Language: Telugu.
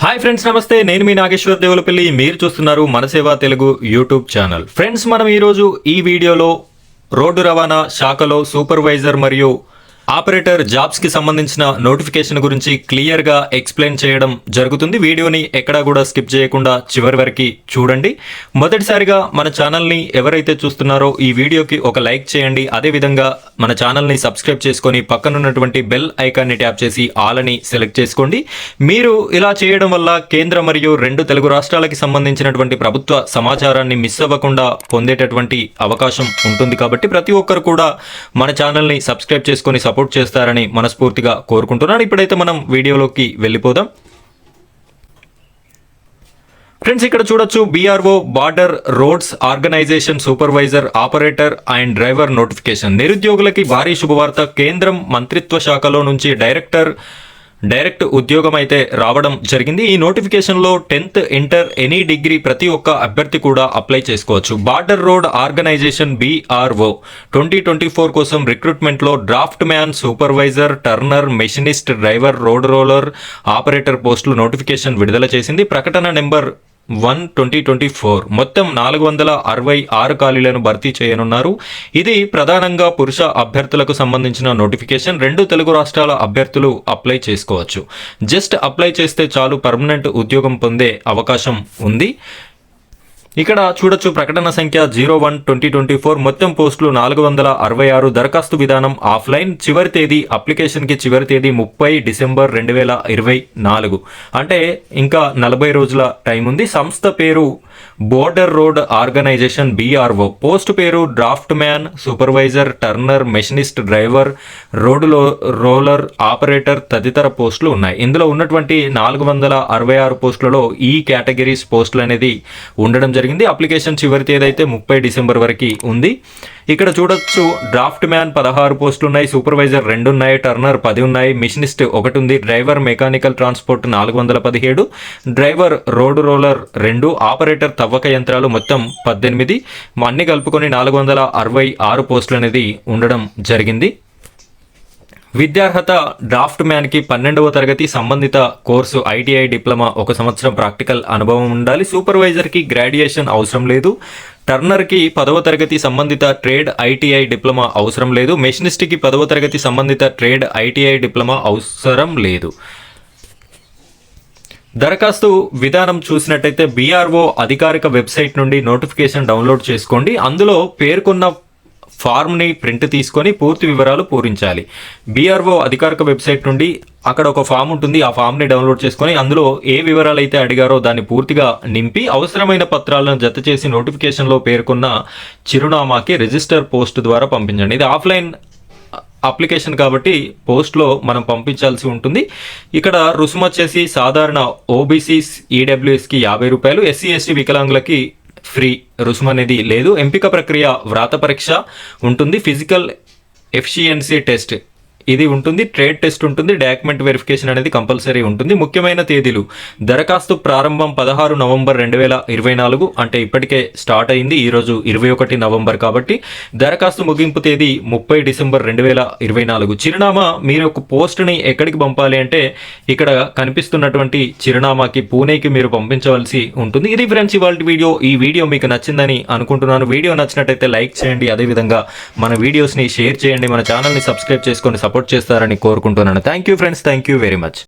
హాయ్ ఫ్రెండ్స్, నమస్తే. నేను మీ నాగేశ్వర్ దేవులపల్లి. మీరు చూస్తున్నారు మన సేవ తెలుగు యూట్యూబ్ ఛానల్. ఫ్రెండ్స్, మనం ఈరోజు ఈ వీడియోలో రోడ్డు రవాణా శాఖలో సూపర్వైజర్ మరియు ఆపరేటర్ జాబ్స్కి సంబంధించిన నోటిఫికేషన్ గురించి క్లియర్గా ఎక్స్ప్లెయిన్ చేయడం జరుగుతుంది. వీడియోని ఎక్కడా కూడా స్కిప్ చేయకుండా చివరి వరకు చూడండి. మొదటిసారిగా మన ఛానల్ని ఎవరైతే చూస్తున్నారో ఈ వీడియోకి ఒక లైక్ చేయండి. అదేవిధంగా మన ఛానల్ని సబ్స్క్రైబ్ చేసుకొని పక్కనున్నటువంటి బెల్ ఐకాన్ని ట్యాప్ చేసి ఆల్ అని సెలెక్ట్ చేసుకోండి. మీరు ఇలా చేయడం వల్ల కేంద్ర మరియు 2 తెలుగు రాష్ట్రాలకి సంబంధించినటువంటి ప్రభుత్వ సమాచారాన్ని మిస్ అవ్వకుండా పొందేటటువంటి అవకాశం ఉంటుంది. కాబట్టి ప్రతి ఒక్కరు కూడా మన ఛానల్ని సబ్స్క్రైబ్ చేసుకొని సపోర్ట్ చేస్తారని మనస్ఫూర్తిగా కోరుకుంటున్నాను. ఇప్పుడైతే మనం వీడియోలోకి వెళ్ళిపోదాం. ఫ్రెండ్స్, ఇక్కడ చూడొచ్చు BRO border roads organisation supervisor operator and driver notification. నిరుద్యోగులకి భారీ శుభవార్త. కేంద్రం మంత్రిత్వ శాఖలో నుంచి డైరెక్ట్ ఉద్యోగం అయితే రావడం జరిగింది. ఈ నోటిఫికేషన్లో 10th ఇంటర్ ఎనీ డిగ్రీ ప్రతి ఒక్క అభ్యర్థి కూడా అప్లై చేసుకోవచ్చు. బార్డర్ రోడ్ ఆర్గనైజేషన్ బీఆర్ఓ 2024 కోసం రిక్రూట్మెంట్లో draughtsman, supervisor, turner, machinist, driver, road roller, operator పోస్టులు నోటిఫికేషన్ విడుదల చేసింది. ప్రకటన నెంబర్ 1/2024. మొత్తం 466 ఖాళీలను భర్తీ చేయనున్నారు. ఇది ప్రధానంగా పురుష అభ్యర్థులకు సంబంధించిన నోటిఫికేషన్. 2 తెలుగు రాష్ట్రాల అభ్యర్థులు అప్లై చేసుకోవచ్చు. జస్ట్ అప్లై చేస్తే చాలు, పర్మనెంట్ ఉద్యోగం పొందే అవకాశం ఉంది. ఇక్కడ చూడొచ్చు ప్రకటన సంఖ్య 01/2024. మొత్తం పోస్టులు 466. దరఖాస్తు విధానం ఆఫ్లైన్. చివరి తేదీ అప్లికేషన్కి చివరి తేదీ 30 డిసెంబర్ 2024. అంటే ఇంకా 40 రోజుల టైం ఉంది. సంస్థ పేరు border road organisation BRO. Post పేరు draughtsman, supervisor, turner, machinist, driver, road roller, operator తదితర పోస్టులు ఉన్నాయి. ఇందులో ఉన్నటువంటి 466 పోస్టులలో ఈ కేటగిరీస్ పోస్టులు అనేది ఉండడం జరిగింది. అప్లికేషన్ చివరి తేదీ అయితే 30 డిసెంబర్ వరకు ఉంది. ఇక్కడ చూడొచ్చు డ్రాఫ్ట్ మ్యాన్ 16 పోస్టులు ఉన్నాయి, సూపర్వైజర్ 2 ఉన్నాయి, టర్నర్ 10 ఉన్నాయి, మిషనిస్ట్ 1 ఉంది, driver mechanical transport 417, driver road roller 2, operator తవ్వక యంత్రాలు మొత్తం 18. అన్ని కలుపుకొని 466 పోస్టులు అనేది ఉండడం జరిగింది. విద్యార్హత డ్రాఫ్ట్ మ్యాన్కి 12వ తరగతి సంబంధిత కోర్సు ఐటీఐ డిప్లొమా 1 సంవత్సరం ప్రాక్టికల్ అనుభవం ఉండాలి. సూపర్వైజర్కి గ్రాడ్యుయేషన్ అవసరం లేదు. టర్నర్కి 10వ తరగతి సంబంధిత ట్రేడ్ ఐటీఐ డిప్లొమా అవసరం లేదు. మెషినిస్ట్కి 10వ తరగతి సంబంధిత ట్రేడ్ ఐటీఐ డిప్లొమా అవసరం లేదు. దరఖాస్తు విధానం చూసినట్టయితే బీఆర్ఓ అధికారిక వెబ్సైట్ నుండి నోటిఫికేషన్ డౌన్లోడ్ చేసుకోండి. అందులో పేర్కొన్న ఫార్మ్ని ప్రింట్ తీసుకొని పూర్తి వివరాలు పూరించాలి. బీఆర్ఓ అధికారిక వెబ్సైట్ నుండి అక్కడ ఒక ఫామ్ ఉంటుంది. ఆ ఫామ్ని డౌన్లోడ్ చేసుకొని అందులో ఏ వివరాలు అయితే అడిగారో దాన్ని పూర్తిగా నింపి అవసరమైన పత్రాలను జత చేసి నోటిఫికేషన్లో పేర్కొన్న చిరునామాకి రిజిస్టర్ పోస్ట్ ద్వారా పంపించండి. ఇది ఆఫ్లైన్ అప్లికేషన్ కాబట్టి పోస్ట్లో మనం పంపించాల్సి ఉంటుంది. ఇక్కడ రుసుము వచ్చేసి సాధారణ ఓబీసీ ఈడబ్ల్యూఎస్కి 50 రూపాయలు, ఎస్సీ ఎస్టీ వికలాంగులకి ఫ్రీ, రుసుము అనేది లేదు. ఎంపిక ప్రక్రియ వ్రాత పరీక్ష ఉంటుంది, ఫిజికల్ ఎఫిషియన్సీ టెస్ట్ ఇది ఉంటుంది, ట్రేడ్ టెస్ట్ ఉంటుంది, డాక్యుమెంట్ వెరిఫికేషన్ అనేది కంపల్సరీ ఉంటుంది. ముఖ్యమైన తేదీలు: దరఖాస్తు ప్రారంభం 16 నవంబర్ 2024, అంటే ఇప్పటికే స్టార్ట్ అయింది. ఈరోజు 21 నవంబర్ కాబట్టి దరఖాస్తు ముగింపు తేదీ 30 డిసెంబర్ 2024. చిరునామా, మీరు ఒక పోస్ట్ని ఎక్కడికి పంపాలి అంటే ఇక్కడ కనిపిస్తున్నటువంటి చిరునామాకి పూణేకి మీరు పంపించవలసి ఉంటుంది. ఇది ఫ్రెండ్స్ ఇవాళ వీడియో. ఈ వీడియో మీకు నచ్చిందని అనుకుంటున్నాను. వీడియో నచ్చినట్టయితే లైక్ చేయండి. అదేవిధంగా మన వీడియోస్ని షేర్ చేయండి. మన ఛానల్ని సబ్స్క్రైబ్ చేసుకొని సపోర్ట్ చేస్తారని కోరుకుంటున్నాను. Thank you friends, thank you very much.